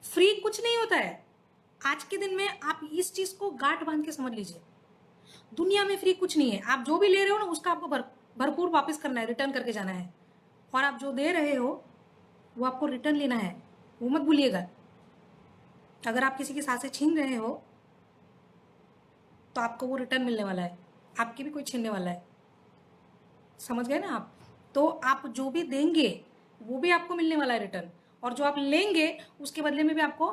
Free कुछ नहीं होता है। आज के दिन में आप इस चीज को गांठ बांध के समझ लीजिए, दुनिया में फ्री कुछ नहीं है। आप जो भी ले रहे हो ना उसका आपको भरपूर वापस करना है, रिटर्न करके जाना है। और आप जो दे रहे हो वो आपको रिटर्न लेना है, वो मत भूलिएगा। अगर आप किसी की सांसें छीन रहे हो तो आपको वो रिटर्न मिलने वाला है, आपकी भी कोई छीनने वाला है। समझ गए ना आप? तो आप जो भी देंगे वो भी आपको मिलने वाला है रिटर्न, और जो आप लेंगे उसके बदले में भी आपको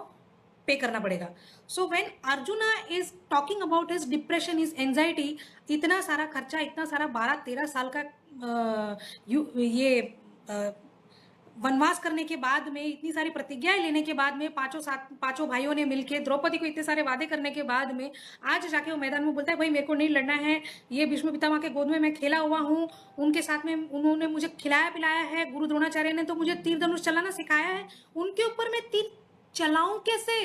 पे करना पड़ेगा। So when arjuna is talking about his depression, his anxiety, इतना सारा खर्चा, इतना सारा 12-13 साल का ये वनवास करने के बाद में, इतनी सारी प्रतिज्ञाएं लेने के बाद में, पांचों भाइयों ने मिलकर द्रौपदी को इतने सारे वादे करने के बाद में आज जाके वो मैदान में बोलता है भाई मेरे को नहीं लड़ना है, ये भीष्म पितामह के गोद में मैं खेला हुआ हूँ, उनके साथ में उन्होंने मुझे खिलाया पिलाया है, गुरु द्रोणाचार्य ने तो मुझे तीर धनुष चलाना सिखाया है, उनके ऊपर मैं तीर चलाऊं कैसे?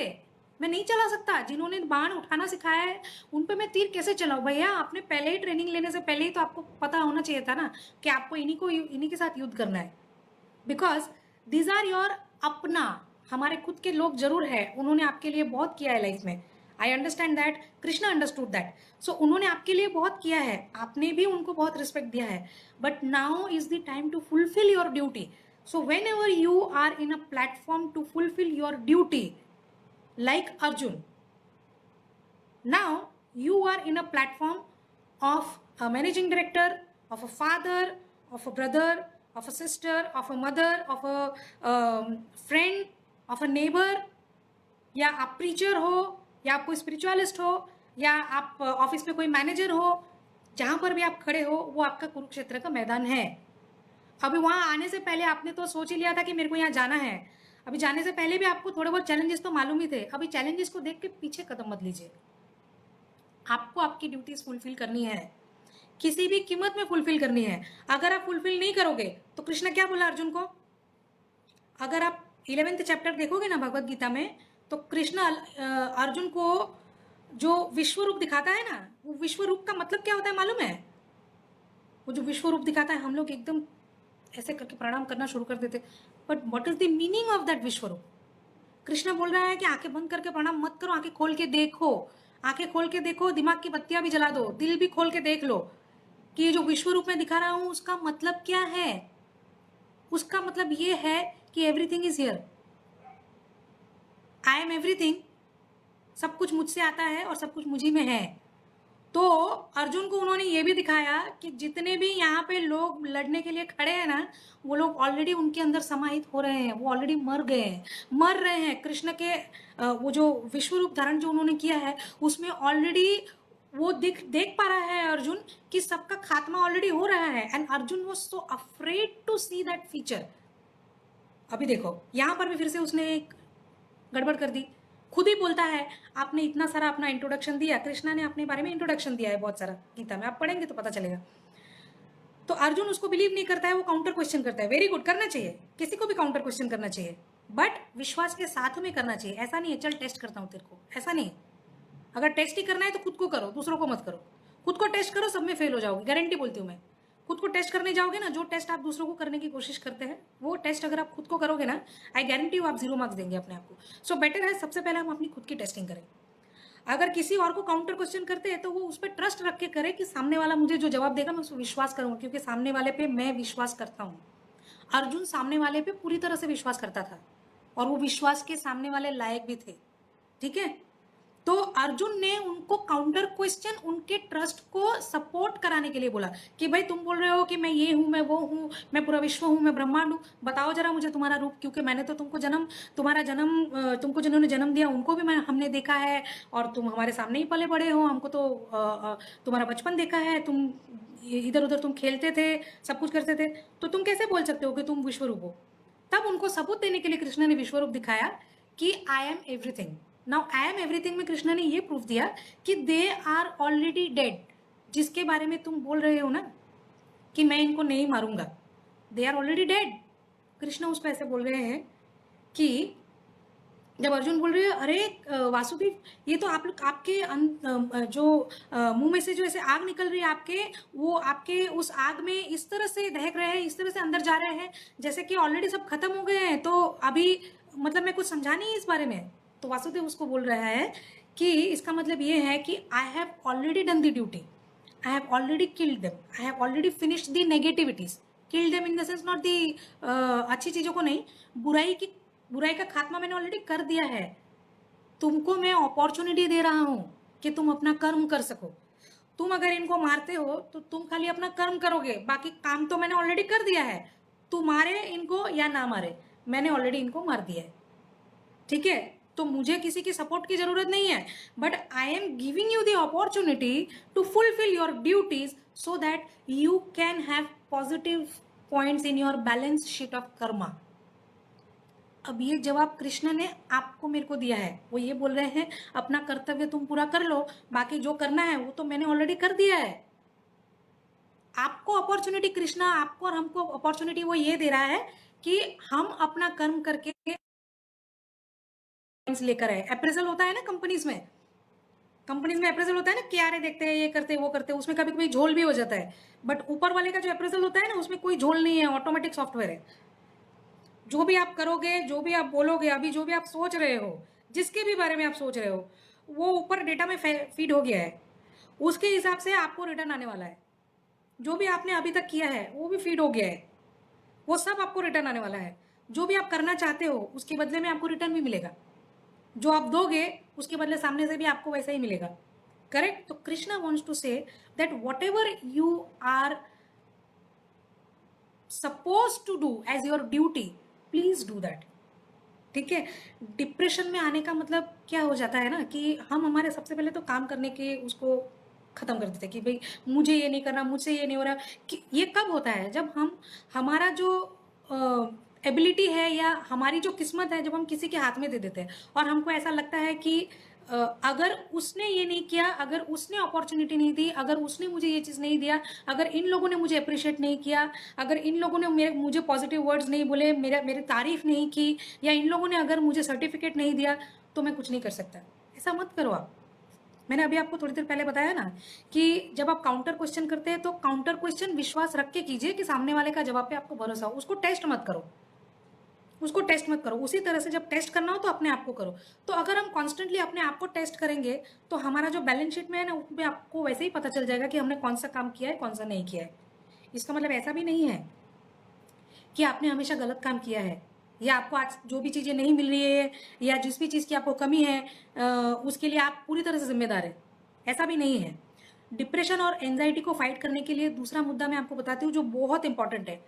मैं नहीं चला सकता। जिन्होंने बाण उठाना सिखाया है उन पे मैं तीर कैसे चलाऊं? भैया आपने पहले ही ट्रेनिंग लेने से पहले ही तो आपको पता होना चाहिए था ना कि आपको इन्हीं के साथ युद्ध करना है, बिकॉज दीज आर योर अपना, हमारे खुद के लोग जरूर है, उन्होंने आपके लिए बहुत किया है लाइफ में। I understand that, Krishna understood that. So उन्होंने आपके लिए बहुत किया है, आपने भी उनको बहुत रिस्पेक्ट दिया है, but now is the time to fulfil your duty. So whenever you are in a platform to fulfil your duty, like Arjun, now you are in a platform of a managing director, of a father, of a brother, of a sister, of a mother, of a friend, of a neighbor, या आप preacher हो, या आप कोई spiritualist हो, या आप office में कोई मैनेजर हो, जहां पर भी आप खड़े हो वो आपका कुरुक्षेत्र का मैदान है। अभी वहां आने से पहले आपने तो सोच ही लिया था कि मेरे को यहाँ जाना है, अभी जाने से पहले भी आपको थोड़े बहुत चैलेंजेस तो मालूम ही थे। अभी चैलेंजेस को देख के पीछे कदम मत लीजिए, आपको आपकी ड्यूटीज फुलफिल करनी है, किसी भी कीमत में फुलफिल करनी है। अगर आप फुलफिल नहीं करोगे तो कृष्ण क्या बोला अर्जुन को? अगर आप 11th चैप्टर देखोगे ना भगवत गीता में, तो कृष्ण अर्जुन को जो विश्व रूप दिखाता है ना, वो विश्व रूप का मतलब क्या होता है मालूम है? वो जो विश्व रूप दिखाता है हम लोग एकदम ऐसे करके प्रणाम करना शुरू कर देते, but what is the meaning of that विश्वरूप? कृष्ण बोल रहा है कि आंखें बंद करके प्रणाम मत करो, आंखें खोल के देखो, आंखें खोल के देखो, दिमाग की बत्तियां भी जला दो, दिल भी खोल के देख लो कि ये जो विश्व रूप में दिखा रहा हूं उसका मतलब क्या है। उसका मतलब ये है कि everything is here, I am everything, सब कुछ मुझसे आता है और सब कुछ मुझी में है। तो अर्जुन को उन्होंने ये भी दिखाया कि जितने भी यहाँ पे लोग लड़ने के लिए खड़े हैं ना, वो लोग ऑलरेडी उनके अंदर समाहित हो रहे हैं, वो ऑलरेडी मर गए हैं, मर रहे हैं। कृष्ण के वो जो विश्व रूप धारण जो उन्होंने किया है उसमें ऑलरेडी वो देख पा रहा है अर्जुन कि सबका खात्मा ऑलरेडी हो रहा है, and Arjun was so afraid to see that feature. अभी देखो यहाँ पर भी फिर से उसने एक गड़बड़ कर दी, खुद ही बोलता है आपने इतना सारा अपना इंट्रोडक्शन दिया, कृष्णा ने अपने बारे में इंट्रोडक्शन दिया है बहुत सारा गीता में, आप पढ़ेंगे तो पता चलेगा। तो अर्जुन उसको बिलीव नहीं करता है, वो काउंटर क्वेश्चन करता है। वेरी गुड, करना चाहिए, किसी को भी काउंटर क्वेश्चन करना चाहिए, बट विश्वास के साथ में करना चाहिए। ऐसा नहीं है चल टेस्ट करता हूं तेरे को, ऐसा नहीं। अगर टेस्ट ही करना है तो खुद को करो, दूसरों को मत करो। खुद को टेस्ट करो, सब में फेल हो जाओगे, गारंटी बोलती हूँ मैं। खुद को टेस्ट करने जाओगे ना, जो टेस्ट आप दूसरों को करने की कोशिश करते हैं वो टेस्ट अगर आप खुद को करोगे ना, आई गारंटी हूँ आप 0 मार्क्स देंगे अपने आप को। सो बेटर है सबसे पहले हम अपनी खुद की टेस्टिंग करें। अगर किसी और को काउंटर क्वेश्चन करते हैं तो वो उस पर ट्रस्ट रख के करे कि सामने वाला मुझे जो जवाब देगा मैं उसको विश्वास करूंगा, क्योंकि सामने वाले पे मैं विश्वास करता हूँ। अर्जुन सामने वाले पे पूरी तरह से विश्वास करता था और वो विश्वास के सामने वाले लायक भी थे, ठीक है। तो अर्जुन ने उनको काउंटर क्वेश्चन उनके ट्रस्ट को सपोर्ट कराने के लिए बोला कि भाई तुम बोल रहे हो कि मैं ये हूं, मैं वो हूं, मैं पूरा विश्व हूं, मैं ब्रह्मांड हूं, बताओ जरा मुझे तुम्हारा रूप, क्योंकि मैंने तो तुम्हारा जन्म, तुमको जिन्होंने जन्म दिया उनको भी हमने देखा है, और तुम हमारे सामने ही पले बड़े हो, हमको तो तुम्हारा बचपन देखा है, तुम इधर उधर तुम खेलते थे, सब कुछ करते थे, तो तुम कैसे बोल सकते हो कि तुम विश्वरूप हो? तब उनको सबूत देने के लिए कृष्ण ने विश्वरूप दिखाया कि I am everything. Now I am everything में कृष्ण ने ये प्रूफ दिया कि दे आर ऑलरेडी डेड, जिसके बारे में तुम बोल रहे हो ना कि मैं इनको नहीं मारूंगा, they are already dead. Krishna उस पर ऐसे बोल रहे हैं कि जब अर्जुन बोल रहे हैं अरे वासुदेव, ये तो आप लोग आपके जो मुंह में से जो ऐसे आग निकल रही है आपके, वो आपके उस आग में इस तरह से दहक रहे हैं, इस तरह से अंदर जा रहे हैं जैसे कि ऑलरेडी सब खत्म हो गए हैं, तो अभी मतलब मैं कुछ समझा नहीं इस बारे में। तो वासुदेव उसको बोल रहा है कि इसका मतलब ये है कि I have already done the duty, I have already killed them, I have already finished the negativities. Killed them in the sense not the अच्छी चीज़ों को नहीं, बुराई का खात्मा मैंने ऑलरेडी कर दिया है। तुमको मैं अपॉर्चुनिटी दे रहा हूं कि तुम अपना कर्म कर सको। तुम अगर इनको मारते हो तो तुम खाली अपना कर्म करोगे, बाकी काम तो मैंने ऑलरेडी कर दिया है। तू मारे इनको या ना मारे, मैंने ऑलरेडी इनको मार दिया है, ठीक है। तो मुझे किसी की सपोर्ट की जरूरत नहीं है, but I am giving you the opportunity to fulfil your duties so that you can have positive points in your balance sheet of karma. अब ये जवाब कृष्ण ने आपको मेरे को दिया है। वो ये बोल रहे हैं अपना कर्तव्य तुम पूरा कर लो, बाकी जो करना है वो तो मैंने ऑलरेडी कर दिया है। आपको अपॉर्चुनिटी कृष्णा, आपको और हमको अपॉर्चुनिटी वो ये दे रहा है कि हम अपना कर्म करके लेकर आए। अप्रेजल होता है ना कंपनीज में, अप्रेजल होता है ना, क्या देखते हैं, ये करते हैं वो करते हैं, उसमें कभी कभी झोल भी हो जाता है। बट ऊपर वाले का जो अप्रेजल होता है ना, उसमें कोई झोल नहीं है, ऑटोमेटिक सॉफ्टवेयर है। जो भी आप करोगे, जो भी आप बोलोगे, अभी जो भी आप सोच रहे हो, जिसके भी बारे में आप सोच रहे हो, वो ऊपर डेटा में फीड हो गया है। उसके हिसाब से आपको रिटर्न आने वाला है। जो भी आपने अभी तक किया है वो भी फीड हो गया है, वो सब आपको रिटर्न आने वाला है। जो भी आप करना चाहते हो उसके बदले में आपको रिटर्न भी मिलेगा। जो आप दोगे उसके बदले सामने से भी आपको वैसा ही मिलेगा। करेक्ट। तो Krishna wants to say that whatever you are suppose to do as your duty, please do that. ठीक है। डिप्रेशन में आने का मतलब क्या हो जाता है ना कि हम हमारे सबसे पहले तो काम करने के उसको खत्म कर देते कि भाई मुझे ये नहीं करना, मुझसे ये नहीं हो रहा। कि ये कब होता है? जब हम हमारा जो एबिलिटी है या हमारी जो किस्मत है, जब हम किसी के हाथ में दे देते हैं और हमको ऐसा लगता है कि अगर उसने ये नहीं किया, अगर उसने अपॉर्चुनिटी नहीं दी, अगर उसने मुझे ये चीज़ नहीं दिया, अगर इन लोगों ने मुझे अप्रिशिएट नहीं किया, अगर इन लोगों ने मुझे पॉजिटिव वर्ड्स नहीं बोले, मेरी तारीफ नहीं की, या इन लोगों ने अगर मुझे सर्टिफिकेट नहीं दिया, तो मैं कुछ नहीं कर सकता। ऐसा मत करो आप। मैंने अभी आपको थोड़ी देर पहले बताया ना कि जब आप काउंटर क्वेश्चन करते हैं तो काउंटर क्वेश्चन विश्वास रख के कीजिए कि सामने वाले का जवाब पे आपको भरोसा हो। उसको टेस्ट मत करो, उसको टेस्ट मत करो। उसी तरह से जब टेस्ट करना हो तो अपने आप को करो। तो अगर हम कॉन्स्टेंटली अपने आप को टेस्ट करेंगे तो हमारा जो बैलेंस शीट में है ना, उसमें आपको वैसे ही पता चल जाएगा कि हमने कौन सा काम किया है, कौन सा नहीं किया है। इसका मतलब ऐसा भी नहीं है कि आपने हमेशा गलत काम किया है, या आपको आज जो भी चीज़ें नहीं मिल रही है या जिस भी चीज़ की आपको कमी है उसके लिए आप पूरी तरह से जिम्मेदार है। ऐसा भी नहीं है। डिप्रेशन और एंजाइटी को फाइट करने के लिए दूसरा मुद्दा मैं आपको बताती हूँ जो बहुत इंपॉर्टेंट है,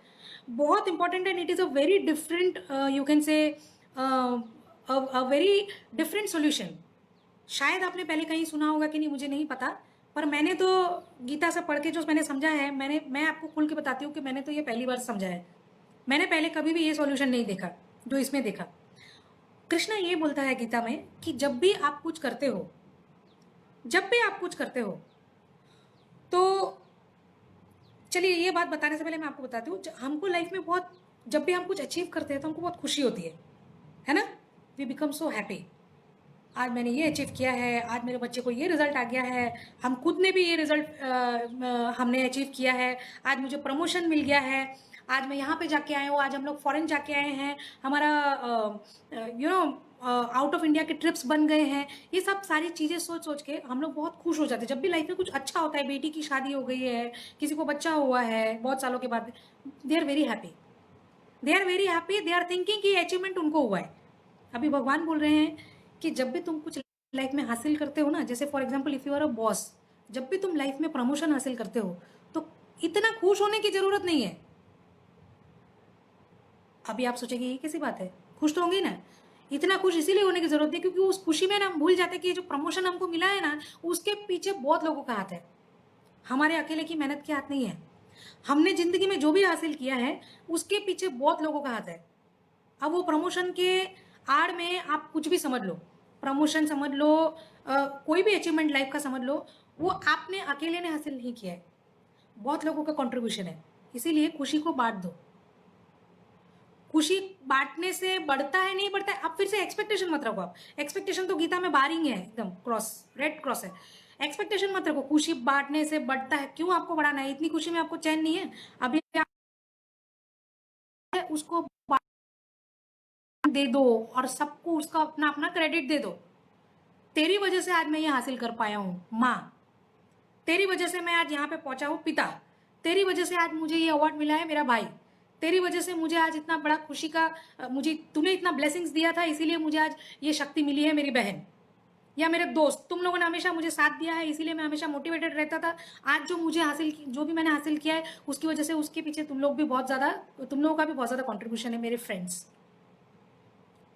बहुत important, and it is a very different, you can say a very different solution. शायद आपने पहले कहीं सुना होगा कि नहीं, मुझे नहीं पता, पर मैंने तो गीता से पढ़ के जो मैंने समझा है, मैं आपको खुल के बताती हूँ कि मैंने तो ये पहली बार समझा है। मैंने पहले कभी भी ये सॉल्यूशन नहीं देखा जो इसमें देखा। कृष्णा ये बोलता है गीता में कि जब भी आप कुछ करते हो, जब भी आप कुछ करते हो, तो चलिए ये बात बताने से पहले मैं आपको बताती हूँ, हमको लाइफ में बहुत, जब भी हम कुछ अचीव करते हैं तो हमको बहुत खुशी होती है ना। We become so happy. आज मैंने ये अचीव किया है, आज मेरे बच्चे को ये रिजल्ट आ गया है, हम खुद ने भी ये रिजल्ट हमने अचीव किया है, आज मुझे प्रमोशन मिल गया है, आज मैं यहाँ पे जाके आए हूँ, आज हम लोग फॉरेन जाके आए हैं, हमारा आउट ऑफ इंडिया के ट्रिप्स बन गए हैं। ये सब सारी चीज़ें सोच सोच के हम लोग बहुत खुश हो जाते हैं। जब भी लाइफ में कुछ अच्छा होता है, बेटी की शादी हो गई है, किसी को बच्चा हुआ है बहुत सालों के बाद, they are very happy, they are very happy, they are thinking कि अचीवमेंट उनको हुआ है। अभी भगवान बोल रहे हैं कि जब भी तुम कुछ लाइफ में हासिल करते हो ना, जैसे for example if you are a boss, जब भी तुम लाइफ में प्रमोशन हासिल करते हो तो इतना खुश होने की जरूरत नहीं है। अभी आप सोचेंगे ये कैसी बात है, खुश तो होंगे ना। इतना खुश इसीलिए होने की जरूरत नहीं क्योंकि उस खुशी में ना हम भूल जाते कि ये जो प्रमोशन हमको मिला है ना, उसके पीछे बहुत लोगों का हाथ है, हमारे अकेले की मेहनत के हाथ नहीं है। हमने जिंदगी में जो भी हासिल किया है उसके पीछे बहुत लोगों का हाथ है। अब वो प्रमोशन के आड़ में आप कुछ भी समझ लो, प्रमोशन समझ लो, कोई भी अचीवमेंट लाइफ का समझ लो, वो आपने अकेले ने हासिल नहीं किया है, बहुत लोगों का कंट्रीब्यूशन है। इसीलिए खुशी को बांट दो। खुशी बांटने से बढ़ता है, नहीं बढ़ता है। अब फिर से एक्सपेक्टेशन मत रखो। आप एक्सपेक्टेशन तो गीता में बारिंग है, एकदम क्रॉस, रेड क्रॉस है। एक्सपेक्टेशन मत रखो। खुशी बांटने से बढ़ता है, क्यों आपको बढ़ाना है? इतनी खुशी में आपको चैन नहीं है? अभी उसको दे दो और सबको उसका अपना अपना क्रेडिट दे दो। तेरी वजह से आज मैं ये हासिल कर पाया हूँ माँ, तेरी वजह से मैं आज यहाँ पे पहुंचा हूँ पिता, तेरी वजह से आज मुझे ये अवार्ड मिला है मेरा भाई, तेरी वजह से मुझे आज इतना बड़ा खुशी का मुझे तूने इतना ब्लेसिंग्स दिया था, इसीलिए मुझे आज ये शक्ति मिली है मेरी बहन या मेरे दोस्त, तुम लोगों ने हमेशा मुझे साथ दिया है, इसीलिए मैं हमेशा मोटिवेटेड रहता था। आज जो मुझे जो भी मैंने हासिल किया है उसकी वजह से उसके पीछे तुम लोगों का भी बहुत ज्यादा कॉन्ट्रीब्यूशन है मेरे फ्रेंड्स।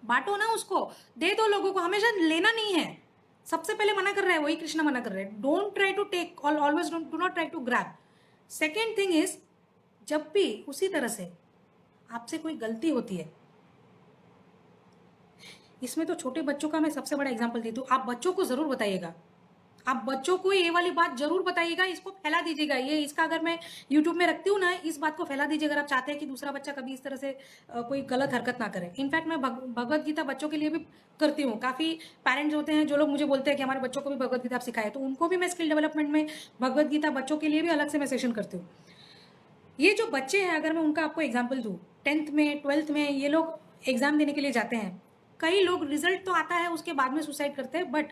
बांटो ना उसको, दे दो लोगों को, हमेशा लेना नहीं है। सबसे पहले मना कर रहा है वही कृष्णा मना कर रहे हैं, don't try to take, always do not try to grab. Second thing is, जब भी उसी तरह से आपसे कोई गलती होती है, इसमें तो छोटे बच्चों का मैं सबसे बड़ा एग्जांपल देती हूँ, आप बच्चों को जरूर बताइएगा, आप बच्चों को ये वाली बात जरूर बताइएगा, इसको फैला दीजिएगा। ये इसका अगर मैं यूट्यूब में रखती हूँ ना, इस बात को फैला दीजिए अगर आप चाहते हैं कि दूसरा बच्चा कभी इस तरह से कोई गलत हरकत ना करे। इनफैक्ट मैं भगवत गीता बच्चों के लिए भी करती हूँ। काफी पेरेंट्स होते हैं जो लोग मुझे बोलते हैं कि हमारे बच्चों को भी भगवत गीता सिखाए, तो उनको भी मैं स्किल डेवलपमेंट में भगवत गीता बच्चों के लिए भी अलग से मैं सेशन करती हूँ। ये जो बच्चे हैं, अगर मैं उनका आपको एग्जाम्पल दूँ, 10th में 12th में ये लोग एग्जाम देने के लिए जाते हैं, कई लोग रिजल्ट तो आता है उसके बाद में सुसाइड करते हैं, बट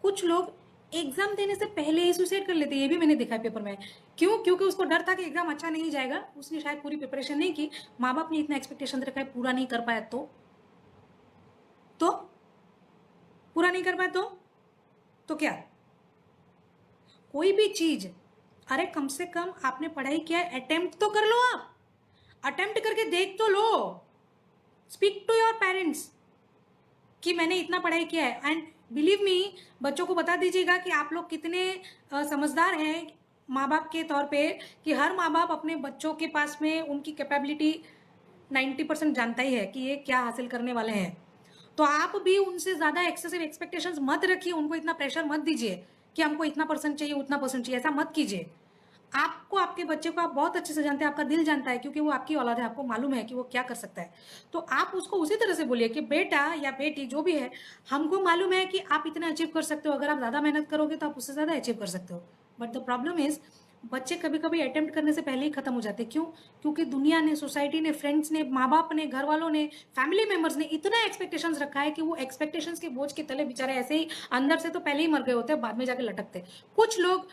कुछ लोग एग्जाम देने से पहले ही सुसाइड कर लेते हैं। ये भी मैंने देखा है पेपर में। क्यों? क्योंकि उसको डर था कि एग्जाम अच्छा नहीं जाएगा, उसने शायद पूरी प्रिपरेशन नहीं की, माँ बाप ने इतना एक्सपेक्टेशन रखा है, पूरा नहीं कर पाया तो पूरा नहीं कर पाया तो क्या? कोई भी चीज, अरे कम से कम आपने पढ़ाई किया है, अटेम्प्ट तो कर लो, आप अटेम्प्ट करके देख तो लो। स्पीक टू योर पेरेंट्स कि मैंने इतना पढ़ाई किया है, एंड बिलीव मी, बच्चों को बता दीजिएगा कि आप लोग कितने समझदार हैं माँ बाप के तौर पे, कि हर माँ बाप अपने बच्चों के पास में उनकी कैपेबिलिटी 90% जानता ही है कि ये क्या हासिल करने वाले हैं। तो आप भी उनसे ज़्यादा एक्सेसिव एक्सपेक्टेशंस मत रखिए, उनको इतना प्रेशर मत दीजिए कि हमको इतना परसेंट चाहिए उतना परसेंट चाहिए, ऐसा मत कीजिए। आपको आपके बच्चे को आप बहुत अच्छे से जानते हैं, आपका दिल जानता है, क्योंकि वो आपकी औलाद है, आपको मालूम है कि वो क्या कर सकता है। तो आप उसको उसी तरह से बोलिए कि बेटा या बेटी जो भी है, हमको मालूम है कि आप इतना अचीव कर सकते हो, अगर आप ज़्यादा मेहनत करोगे तो आप उससे ज़्यादा अचीव कर सकते हो। बट द प्रॉब्लम इज, बच्चे कभी कभी अटेम्प्ट करने से पहले ही खत्म हो जाते हैं। क्यों? क्योंकि दुनिया ने, सोसाइटी ने, फ्रेंड्स ने, माँ बाप ने, घर वालों ने, फैमिली मेंबर्स ने इतना एक्सपेक्टेशंस रखा है कि वो एक्सपेक्टेशंस के बोझ के तले बेचारे ऐसे ही अंदर से तो पहले ही मर गए होते हैं, बाद में जाके लटकते। कुछ लोग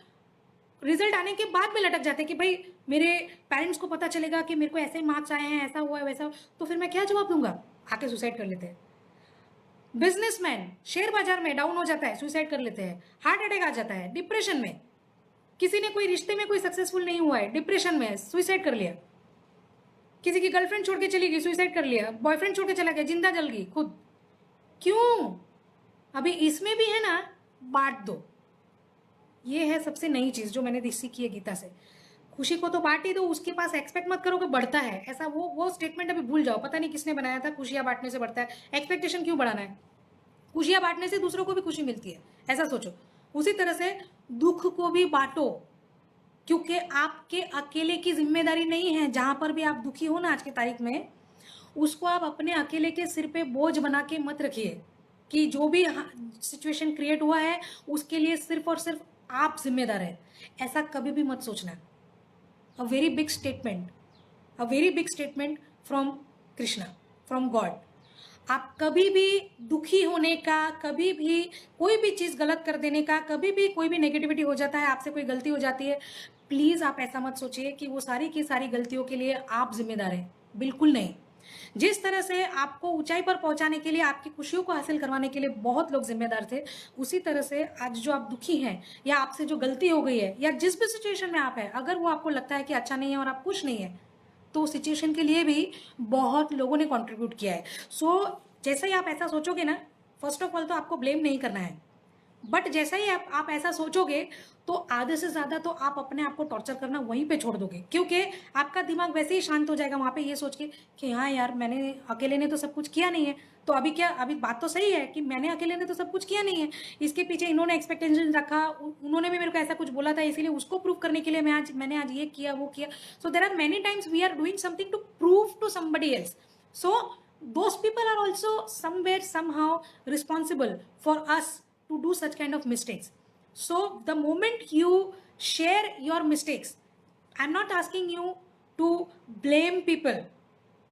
रिजल्ट आने के बाद में लटक जाते कि भाई मेरे पेरेंट्स को पता चलेगा कि मेरे को ऐसे मार्क्स आए हैं, ऐसा हुआ है, वैसा, तो फिर मैं क्या जवाब दूंगा, आके सुसाइड कर लेते हैं। बिजनेसमैन शेयर बाजार में डाउन हो जाता है, सुसाइड कर लेते हैं, हार्ट अटैक आ जाता है, डिप्रेशन में, किसी ने कोई रिश्ते में कोई सक्सेसफुल नहीं हुआ है, डिप्रेशन में, सुसाइड कर लिया, किसी की गर्लफ्रेंड छोड़ के चली गई, सुसाइड कर लिया, बॉयफ्रेंड छोड़ के चला गया, जिंदा जल गई खुद। क्यों? अभी इसमें भी है ना, बांट दो। ये है सबसे नई चीज जो मैंने सीखी है गीता से। खुशी को तो बांट ही दो, उसके पास एक्सपेक्ट मत करो कि बढ़ता है, ऐसा वो स्टेटमेंट अभी भूल जाओ, पता नहीं किसने बनाया था, खुशियां बांटने से बढ़ता है, एक्सपेक्टेशन क्यों बढ़ाना है? खुशियां बांटने से दूसरों को भी खुशी मिलती है, ऐसा सोचो। उसी तरह से दुख को भी बांटो, क्योंकि आपके अकेले की जिम्मेदारी नहीं है। जहां पर भी आप दुखी हो ना आज की तारीख में, उसको आप अपने अकेले के सिर पे बोझ बना के मत रखिए कि जो भी सिचुएशन क्रिएट हुआ है उसके लिए सिर्फ और सिर्फ आप जिम्मेदार है, ऐसा कभी भी मत सोचना। A very big statement, a very big statement from Krishna, from God. आप कभी भी दुखी होने का, कभी भी कोई भी चीज गलत कर देने का, कभी भी कोई भी नेगेटिविटी हो जाता है, आपसे कोई गलती हो जाती है, प्लीज आप ऐसा मत सोचिए कि वो सारी की सारी गलतियों के लिए आप जिम्मेदार हैं, बिल्कुल नहीं। जिस तरह से आपको ऊंचाई पर पहुंचाने के लिए, आपकी खुशियों को हासिल करवाने के लिए बहुत लोग जिम्मेदार थे, उसी तरह से आज जो आप दुखी हैं या आपसे जो गलती हो गई है या जिस भी सिचुएशन में आप हैं, अगर वो आपको लगता है कि अच्छा नहीं है और आप खुश नहीं है, तो सिचुएशन के लिए भी बहुत लोगों ने कंट्रीब्यूट किया है। सो जैसे ही आप ऐसा सोचोगे ना, फर्स्ट ऑफ ऑल तो आपको ब्लेम नहीं करना है, बट जैसा ही आप ऐसा सोचोगे तो आधे से ज्यादा तो आप अपने आप को टॉर्चर करना वहीं पे छोड़ दोगे, क्योंकि आपका दिमाग वैसे ही शांत हो जाएगा वहां पे ये सोच के कि हाँ यार, मैंने अकेले ने तो सब कुछ किया नहीं है, तो अभी क्या, अभी बात तो सही है कि मैंने अकेले ने तो सब कुछ किया नहीं है, इसके पीछे इन्होंने एक्सपेक्टेशन रखा, उन्होंने भी मेरे को ऐसा कुछ बोला था, इसीलिए उसको प्रूव करने के लिए मैंने आज ये किया वो किया। So there are many times we are doing something to prove to somebody else, so those people are also somewhere somehow responsible for us to do such kind of mistakes. So the moment you share your mistakes, I'm not asking you to blame people,